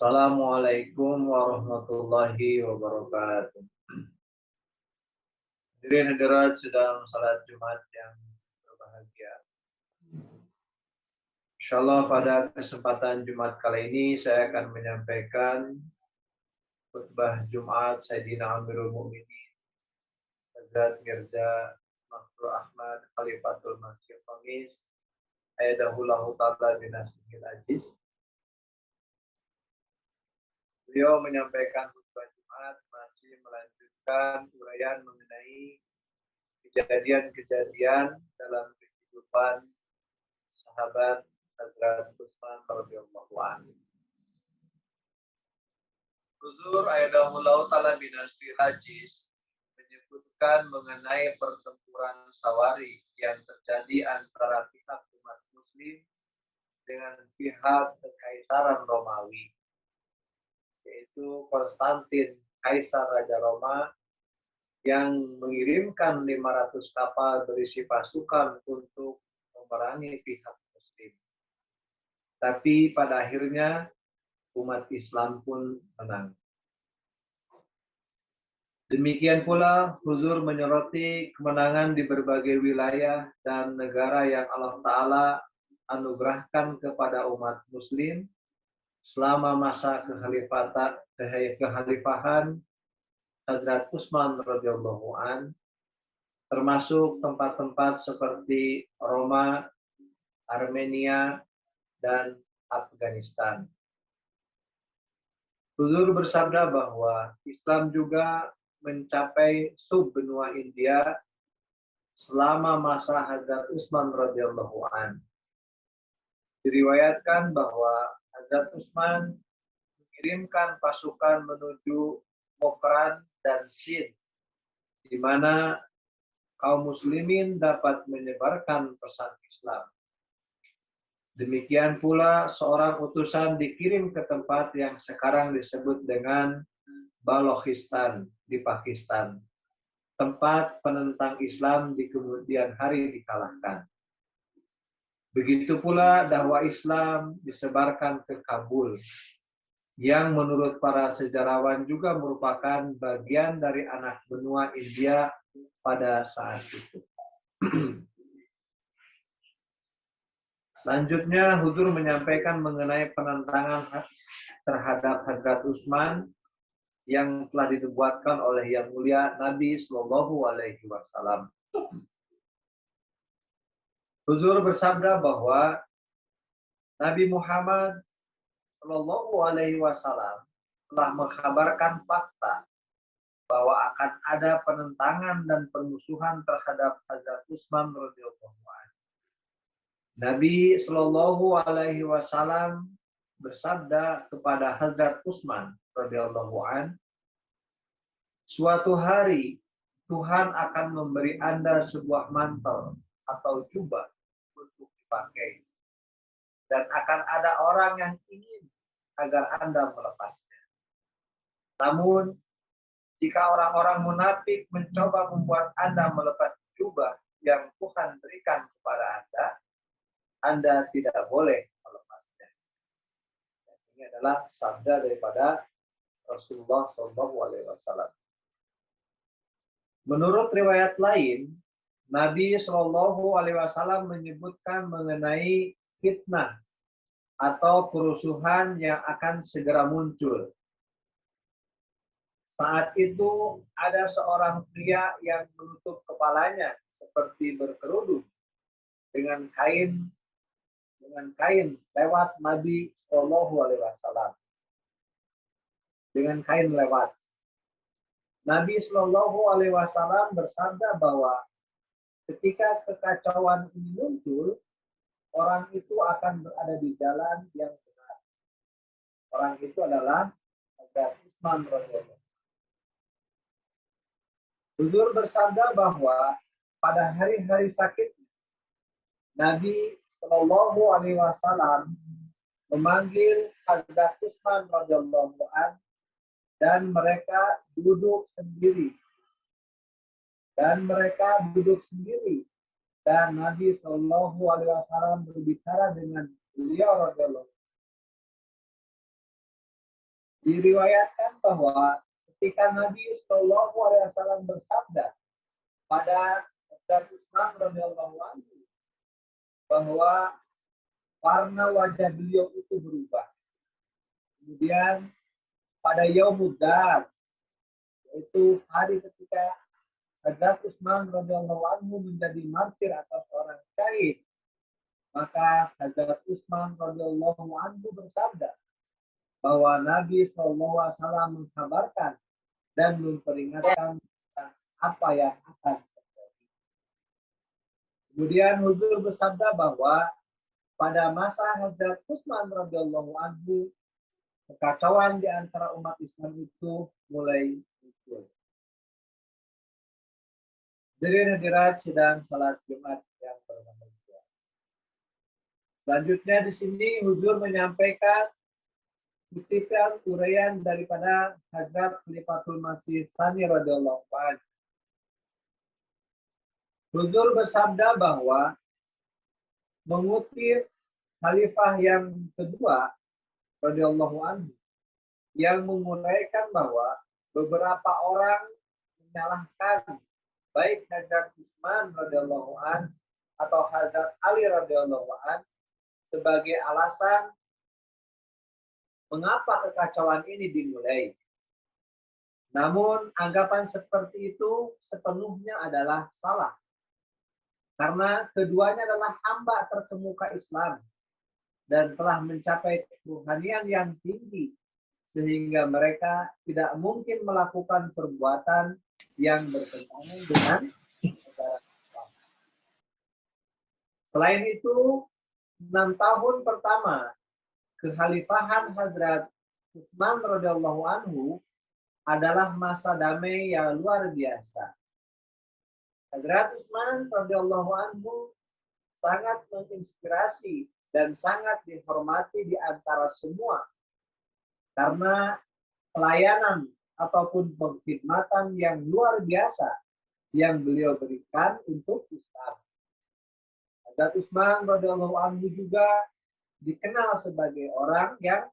Assalamualaikum warahmatullahi wabarakatuh. Hadirin hadirat sedang salat Jumat yang berbahagia. Insyaallah pada kesempatan Jumat kali ini saya akan menyampaikan khutbah Jumat Sayyidina Amirul Mukminin Hazrat Mirza Makhrur Ahmad Khalifatul Masih Khamis Ayyadahullahu Ta'ala binasihil ajiz. Beliau menyampaikan khutbah Jumat masih melanjutkan uraian mengenai kejadian-kejadian dalam kehidupan sahabat Hazrat Utsman radhiyallahu anhu. Huzur Ayyadahullahu Ta'ala binasihil ajiz menyebutkan mengenai pertempuran Sawari yang terjadi antara pihak umat muslim dengan pihak Kekaisaran Romawi, yaitu Konstantin, Kaisar Raja Roma, yang mengirimkan 500 kapal berisi pasukan untuk memerangi pihak muslim. Tapi pada akhirnya umat Islam pun menang. Demikian pula Huzur menyoroti kemenangan di berbagai wilayah dan negara yang Allah Ta'ala anugerahkan kepada umat muslim selama masa kekhalifahan Hazrat Utsman radhiyallahu an, termasuk tempat-tempat seperti Roma, Armenia, dan Afghanistan. Huzur bersabda bahwa Islam juga mencapai sub-benua India selama masa Hazrat Utsman radhiyallahu an. Diriwayatkan bahwa Hazrat Utsman mengirimkan pasukan menuju Mokran dan Sind, di mana kaum muslimin dapat menyebarkan pesan Islam. Demikian pula seorang utusan dikirim ke tempat yang sekarang disebut dengan Balochistan di Pakistan, tempat penentang Islam di kemudian hari dikalahkan. Begitu pula dakwah Islam disebarkan ke Kabul, yang menurut para sejarawan juga merupakan bagian dari anak benua India pada saat itu. Selanjutnya, Huzur menyampaikan mengenai penentangan terhadap Hazrat Utsman yang telah dinubuatkan oleh Yang Mulia Nabi Sallallahu Alaihi Wasallam. Huzur bersabda bahwa Nabi Muhammad Sallallahu Alaihi Wasallam telah mengkabarkan fakta bahwa akan ada penentangan dan permusuhan terhadap Hazrat Utsman radhiyallahu anhu. Nabi Sallallahu Alaihi Wasallam bersabda kepada Hazrat Utsman radhiyallahu anhu, suatu hari Tuhan akan memberi Anda sebuah mantel atau jubah untuk dipakai, dan akan ada orang yang ingin agar Anda melepasnya. Namun, jika orang-orang munafik mencoba membuat Anda melepas jubah yang Tuhan berikan kepada Anda tidak boleh melepasnya. Dan ini adalah sabda daripada Rasulullah SAW. Menurut riwayat lain, Nabi SAW menyebutkan mengenai fitnah atau kerusuhan yang akan segera muncul. Saat itu ada seorang pria yang menutup kepalanya seperti berkerudung dengan kain lewat Nabi SAW. Dengan kain lewat. Nabi SAW bersabda bahwa ketika kekacauan ini muncul, orang itu akan berada di jalan yang benar. Orang itu adalah Hazrat Utsman radhiyallahu. Huzur bersabda bahwa pada hari-hari sakit Nabi Shallallahu Alaihi Wasallam memanggil Hazrat Utsman radhiyallahu an, dan mereka duduk sendiri. Dan Nabi Shallallahu Alaihi Wasallam berbicara dengan beliau radhiyallahu. Diriwayatkan bahwa ketika Nabi Shallallahu Alaihi Wasallam bersabda pada Hadrat Utsman radhiyallahu anhu bahwa warna wajah beliau itu berubah. Kemudian pada Yaumuddar, yaitu hari ketika Hadrat Utsman radhiyallahu anhu menjadi martir atau seorang syahid, maka Hadrat Utsman radhiyallahu anhu bersabda bahwa Nabi SAW mengkabarkan dan memperingatkan tentang apa yang akan terjadi. Kemudian Huzur bersabda bahwa pada masa Hadrat Utsman radhiyallahu anhu, kekacauan di antara umat Islam itu mulai muncul. Hadirin hadirat sidang salat Jumat yang berbahagia. Selanjutnya di sini Huzur menyampaikan kutipan uraian daripada Hadrat Khalifatul Masih Tsani radhiyallahu anhu. Huzur bersabda bahwa mengutip Khalifah yang kedua radhiyallahu anhu yang menguraikan bahwa beberapa orang menyalahkan baik Hadrat Utsman radhiyallahu anhu atau Hadrat Ali radhiyallahu anhu sebagai alasan mengapa kekacauan ini dimulai. Namun anggapan seperti itu sepenuhnya adalah salah. Karena keduanya adalah hamba terkemuka Islam dan telah mencapai kerohanian yang tinggi sehingga mereka tidak mungkin melakukan perbuatan yang bertentangan dengan negara Islam. Selain itu, 6 tahun pertama kekhalifahan Hadrat Utsman radhiyallahu anhu adalah masa damai yang luar biasa. Hadrat Utsman radhiyallahu anhu sangat menginspirasi dan sangat dihormati di antara semua karena pelayanan ataupun pengkhidmatan yang luar biasa yang beliau berikan untuk Islam. Hadrat Utsman radhiyallahu anhu juga dikenal sebagai orang yang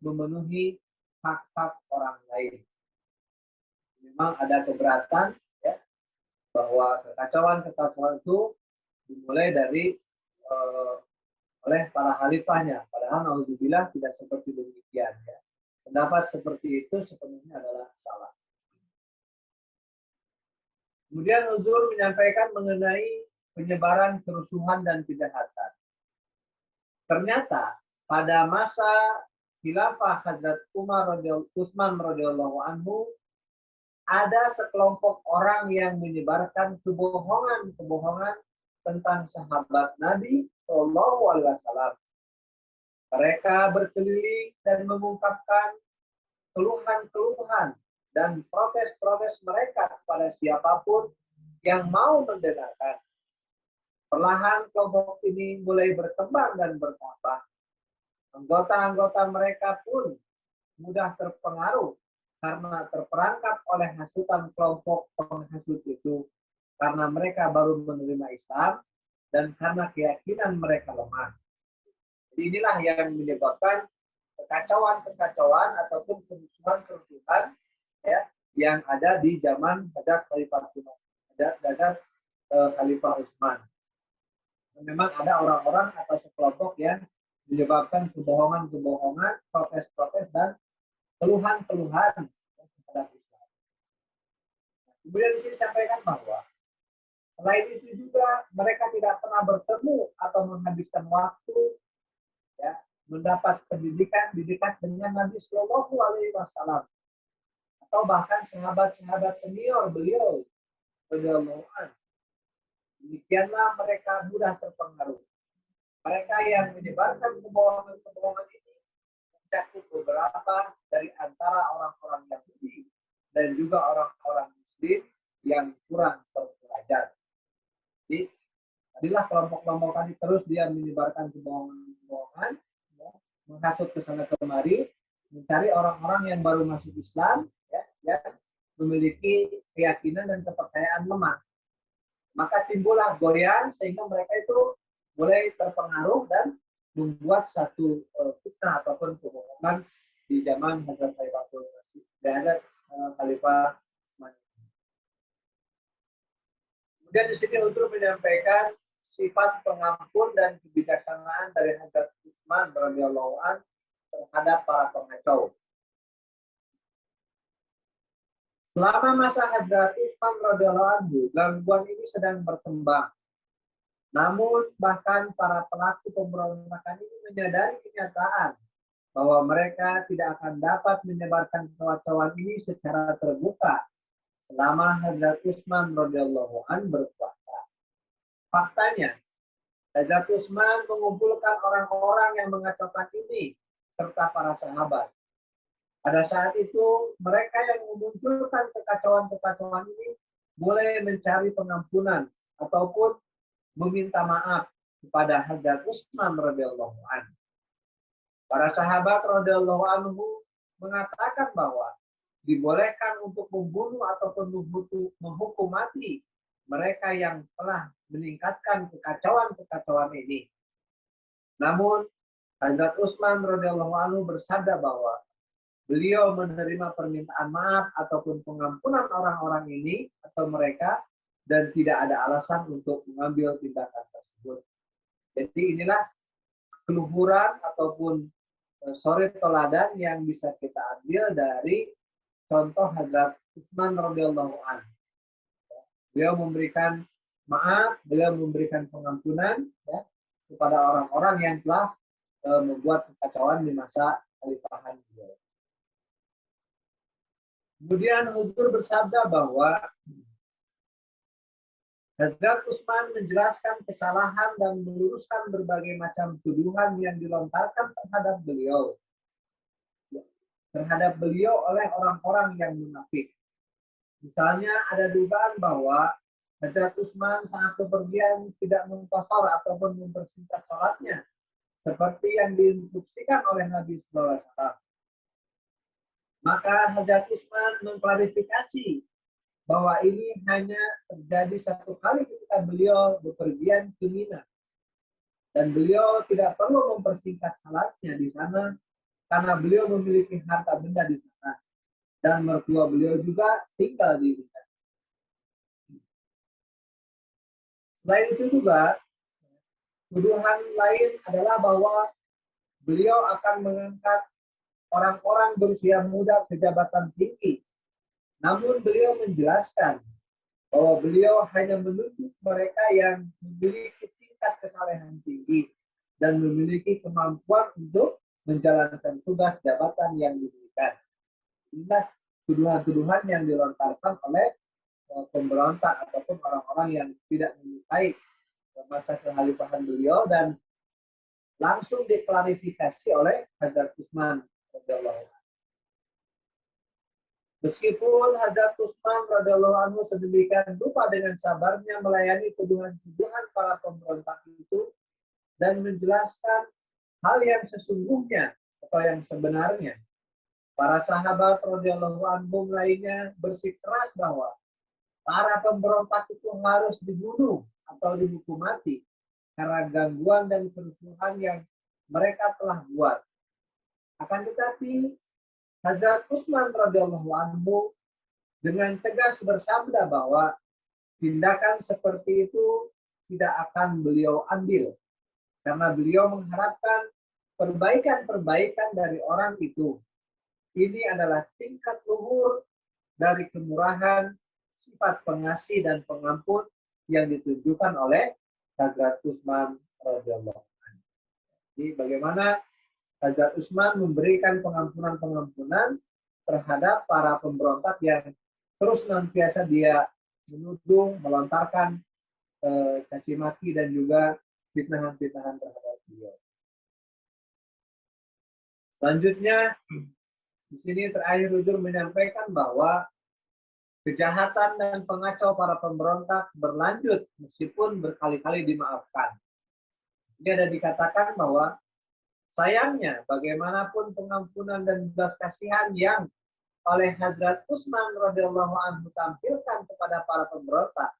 memenuhi hak-hak orang lain. Memang ada keberatan ya, bahwa kekacauan itu dimulai dari oleh para khalifahnya. Padahal nauzubillah tidak seperti demikian. Ya. Pendapat seperti itu sepenuhnya adalah salah. Kemudian Huzur menyampaikan mengenai penyebaran kerusuhan dan kejahatan. Ternyata pada masa khilafah Hadrat Utsman radhiyallahu anhu ada sekelompok orang yang menyebarkan kebohongan tentang sahabat Nabi Shallallahu Alaihi Wasallam. Mereka berkeliling dan mengungkapkan keluhan-keluhan dan protes-protes mereka kepada siapapun yang mau mendengarkan. Perlahan kelompok ini mulai berkembang dan bertambah. Anggota-anggota mereka pun mudah terpengaruh karena terperangkap oleh hasutan kelompok penghasut itu karena mereka baru menerima Islam dan karena keyakinan mereka lemah. Jadi inilah yang menyebabkan kekacauan ataupun kerusuhan ya, yang ada di zaman Hadrat Khalifah Utsman. Memang ada orang-orang atau sekelompok yang menyebabkan kebohongan, protes-protes, dan keluhan-keluhan terhadap Islam. Kemudian di sini disampaikan bahwa selain itu juga mereka tidak pernah bertemu atau menghabiskan waktu ya, mendapat pendidikan dengan Nabi Shallallahu Alaihi Wasallam atau bahkan sahabat-sahabat senior beliau. Demikianlah mereka mudah terpengaruh. Mereka yang menyebarkan kebohongan ini mencakup beberapa dari antara orang-orang Yahudi dan juga orang-orang Muslim yang kurang terpelajar. Jadi, tadilah kelompok-kelompok tadi terus dia menyebarkan kebohongan, ya, menghasut ke sana kemari, mencari orang-orang yang baru masuk Islam, ya, yang memiliki keyakinan dan kepercayaan lemah. Maka timbullah goyang sehingga mereka itu mulai terpengaruh dan membuat satu fitnah ataupun kebohongan di zaman Hadrat tidak ada Khalifah Utsman. Kemudian di sini Hudru menyampaikan sifat pengampun dan kebijaksanaan dari Hazrat Utsman radhiyallahu an terhadap para pengacau. Selama masa Hazrat Utsman radhiyallahu anhu, gangguan ini sedang berkembang. Namun bahkan para pelaku pemberontakan ini menyadari kenyataan bahwa mereka tidak akan dapat menyebarkan kekacauan ini secara terbuka selama Hazrat Utsman radhiyallahu an berkuasa. Faktanya, Hazrat Utsman mengumpulkan orang-orang yang mengacaukan ini serta para sahabat. Pada saat itu, mereka yang memunculkan kekacauan-kekacauan ini mulai mencari pengampunan ataupun meminta maaf kepada Hazrat Utsman radhiyallahu anhu. Para sahabat radhiyallahu anhu mengatakan bahwa dibolehkan untuk membunuh ataupun menghukum mati mereka yang telah meningkatkan kekacauan-kekacauan ini. Namun, Hazrat Utsman radhiyallahu anhu bersabda bahwa beliau menerima permintaan maaf ataupun pengampunan orang-orang ini atau mereka dan tidak ada alasan untuk mengambil tindakan tersebut. Jadi inilah keluhuran ataupun suri teladan yang bisa kita ambil dari contoh Hazrat Utsman radhiyallahu anhu. Beliau memberikan maaf, beliau memberikan pengampunan ya, kepada orang-orang yang telah membuat kekacauan di masa khalifahan beliau. Kemudian Huzur bersabda bahwa Hazrat Utsman menjelaskan kesalahan dan meluruskan berbagai macam tuduhan yang dilontarkan terhadap beliau oleh orang-orang yang munafik. Misalnya ada dugaan bahwa Hazrat Utsman saat bepergian tidak mengqashar ataupun mempersingkat sholatnya, seperti yang diinstruksikan oleh Nabi Sallallahu Alaihi Wasallam. Maka Hazrat Utsman mengklarifikasi bahwa ini hanya terjadi satu kali ketika beliau bepergian ke Mina. Dan beliau tidak perlu mempersingkat salatnya di sana karena beliau memiliki harta benda di sana. Dan mertua beliau juga tinggal di Mina. Selain itu juga, tuduhan lain adalah bahwa beliau akan mengangkat orang-orang berusia muda ke jabatan tinggi. Namun beliau menjelaskan bahwa beliau hanya menunjuk mereka yang memiliki tingkat kesalehan tinggi dan memiliki kemampuan untuk menjalankan tugas jabatan yang diberikan. Inilah tuduhan-tuduhan yang dilontarkan oleh pemberontak ataupun orang-orang yang tidak menyukai masa kekhalifahan beliau dan langsung diklarifikasi oleh Hazrat Utsman radhiyallahu anhu. Meskipun Hazrat Utsman radhiyallahu anhu sedemikian rupa dengan sabarnya melayani tuduhan-tuduhan para pemberontak itu dan menjelaskan hal yang sesungguhnya atau yang sebenarnya, para sahabat radhiyallahu anhum lainnya bersikeras bahwa para pemberontak itu harus dibunuh atau dihukum mati karena gangguan dan kerusuhan yang mereka telah buat. Akan tetapi Hazrat Utsman radhiyallahu anhu dengan tegas bersabda bahwa tindakan seperti itu tidak akan beliau ambil karena beliau mengharapkan perbaikan-perbaikan dari orang itu. Ini adalah tingkat luhur dari kemurahan, sifat pengasih dan pengampun yang ditunjukkan oleh Hazrat Utsman radhiyallahu anhu. Jadi bagaimana Hazrat Utsman memberikan pengampunan-pengampunan terhadap para pemberontak yang terus senantiasa dia menuduh, melontarkan caci maki dan juga fitnahan-fitnahan terhadap beliau. Selanjutnya, di sini terakhir Huzur menyampaikan bahwa kejahatan dan pengacau para pemberontak berlanjut meskipun berkali-kali dimaafkan. Ini ada dikatakan bahwa sayangnya, bagaimanapun pengampunan dan belas kasihan yang oleh Hazrat Utsman radhiyallahu anhu tampilkan kepada para pemberontak,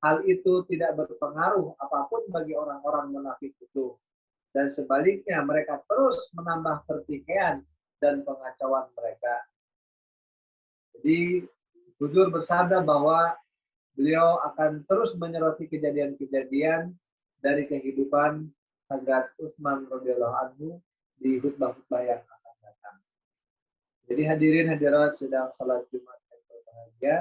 hal itu tidak berpengaruh apapun bagi orang-orang munafik itu. Dan sebaliknya, mereka terus menambah pertikaian dan pengacauan mereka. Jadi Huzur bersabda bahwa beliau akan terus menyoroti kejadian-kejadian dari kehidupan Hadrat Utsman radhiyallahu anhu di khutbah-khutbah yang akan datang. Jadi hadirin hadirat sedang salat Jumat yang berbahagia,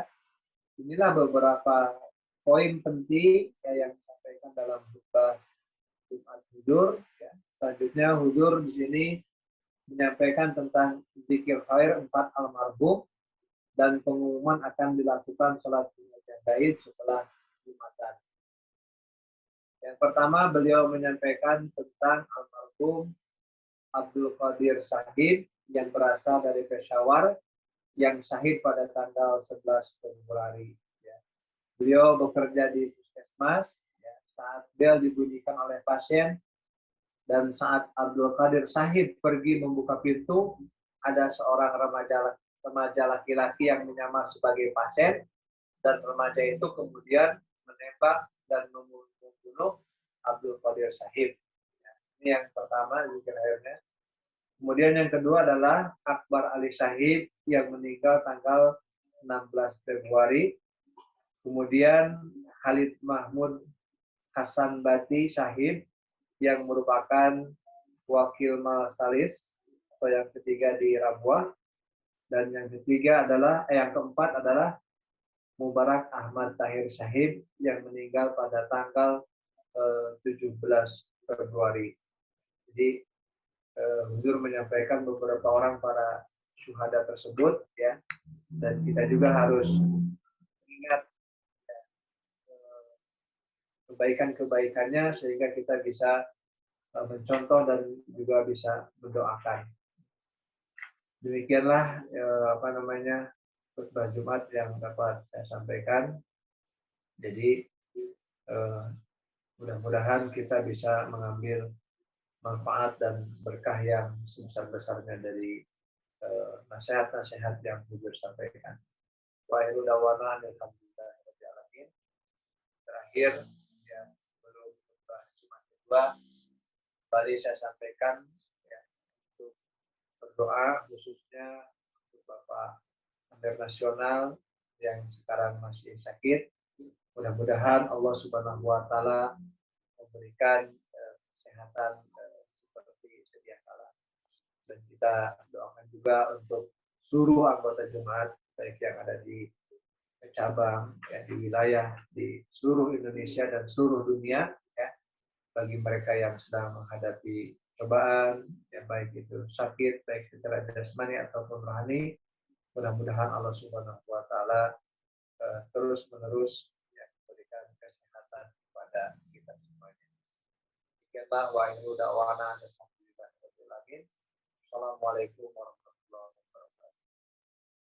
inilah beberapa poin penting yang disampaikan dalam khutbah Jumat Huzur. Ya. Selanjutnya Huzur di sini menyampaikan tentang zikir khair 4 almarhum dan pengumuman akan dilakukan sholat Jumat yang gaib setelah Jumatan. Yang pertama beliau menyampaikan tentang almarhum Abdul Qadir Sahib yang berasal dari Peshawar yang syahid pada tanggal 11 Februari. Ya. Beliau bekerja di puskesmas ya, saat bel dibunyikan oleh pasien dan saat Abdul Qadir Sahib pergi membuka pintu, ada seorang remaja laki-laki yang menyamar sebagai pasien dan remaja itu kemudian menembak dan membunuh Abdul Qadir Sahib. Ini yang pertama zikir khairnya. Kemudian yang kedua adalah Akbar Ali Sahib yang meninggal tanggal 16 Februari. Kemudian Khalid Mahmud Hasan Bati Sahib yang merupakan wakil Masalis atau yang ketiga di Rabuah. Dan yang ketiga adalah yang keempat adalah Mubarak Ahmad Tahir Sahib yang meninggal pada tanggal 17 Februari. Jadi Huzur menyampaikan beberapa orang para syuhada tersebut ya, dan kita juga harus ingat ya, kebaikan-kebaikannya sehingga kita bisa mencontoh dan juga bisa mendoakan. Demikianlah khutbah Jumat yang dapat saya sampaikan. Jadi mudah-mudahan kita bisa mengambil manfaat dan berkah yang sebesar-besarnya dari nasihat-nasihat yang Huzur sampaikan. Wa akhiru da'wana alhamdulillahirabbil alamin. Terakhir ya, sebelum khutbah Jumat kedua, kembali saya sampaikan ya, untuk berdoa khususnya untuk Bapak Amir Nasional yang sekarang masih sakit. Mudah-mudahan Allah Subhanahu wa taala memberikan kesehatan seperti sedia kala. Dan kita doakan juga untuk seluruh anggota jemaat baik yang ada di cabang ya, di wilayah di seluruh Indonesia dan seluruh dunia ya, bagi mereka yang sedang menghadapi cobaan ya, baik itu sakit baik secara jasmani ataupun rohani, mudah-mudahan Allah Subhanahu wa taala terus menerus ya, memberikan kesehatan kepada kita semuanya. Demikianlah wa akhiru da'wana alhamdulillahirabbil alamin. Assalamualaikum